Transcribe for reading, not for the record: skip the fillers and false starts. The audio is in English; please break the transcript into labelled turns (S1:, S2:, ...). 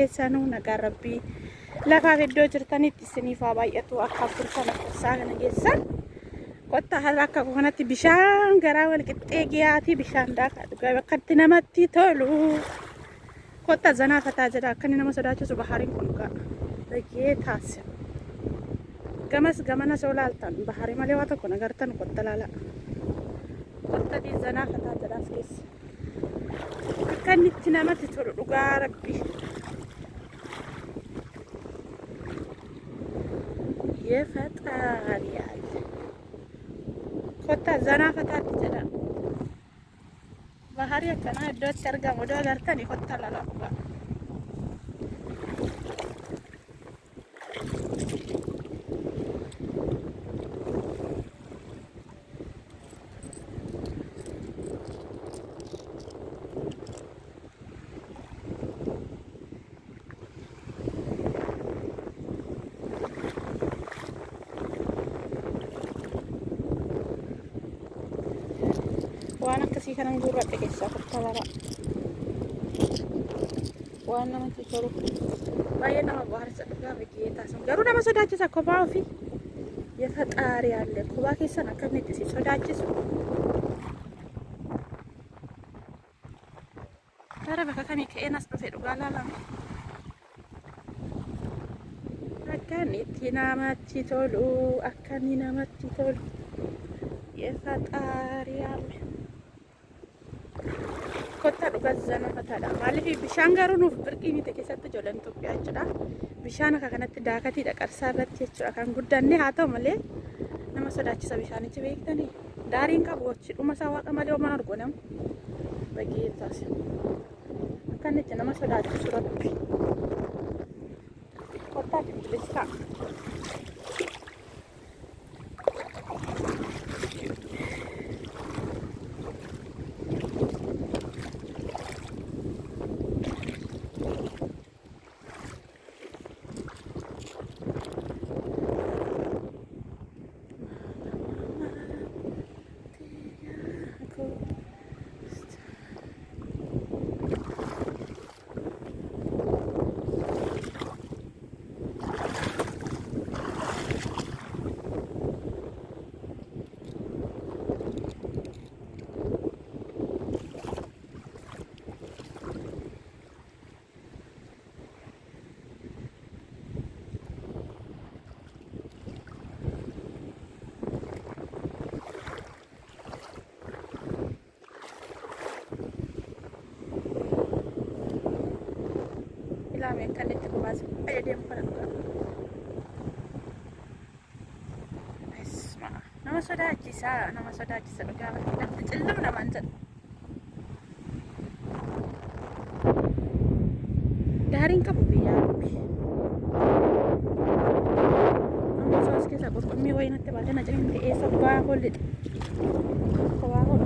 S1: keessanuu nagaa rabbii lafaaf iddoo jirtanitti isiniif haa baay'atu akka fursa lakkoofsaa kana keessan kotta har'a akka kanatti bishaan garaa wal qixxee giyaatii bishaan daakaa dhugaa bakka itti namatti tolu kotta zanaa fataa jedha akka inni nama sodaachisu bahariin kun gaa baay'ee taasisa gamas gamana soo laaltan baharii malee waa tokko nagartan kotta laala kotta di zanaa fataa jedha as keessa akka inni itti namatti tolu dhugaa rabbii የፈጣሪ ያለ ኮታ ዘና ፈታት ይችላል ባህሪ ከና ዶት ሰርጋ ወደ አገርተን ይፈታላል አባ وانا كسي كان نقول ربك السافر ترى وانا ما تشرب باينا ما بحر سدغا بكي تاسم غرونا ما سداچ سكوباو في يفطار ያለ ኩባ ከሰና ከነት ሲ ሰዳጭስ ታረ በከከሚ ከኤናስ በፈዱ ጋላላ አካኒት ናማቲ ቶሉ አካኒ ናማቲ ቶሉ የፈጣሪ ያለ kotta dhugaa zana fataadha maaliif bishaan garuu nuuf birqii miti keessatti ijoolleen Itoophiyaa jechuudha bishaan akka kanatti daakatiidha qarsaa irratti jechuudha kan guddanne haa ta'u malee nama sodaachisa bishaanichi beektanii daariin qabu gochi dhuma isaa waaqa malee homaan argonamu baay'ee taasisa akkanitti nama sodaachisu rabbi kottaa bilisa yang kan itu bahas aja dia pada buka Esma nama saudara cisa juga dah tercelum nama anjat daring kamu biar nama saudara cisa bos kami wain nanti badan aja yang ke esok bahol itu bahol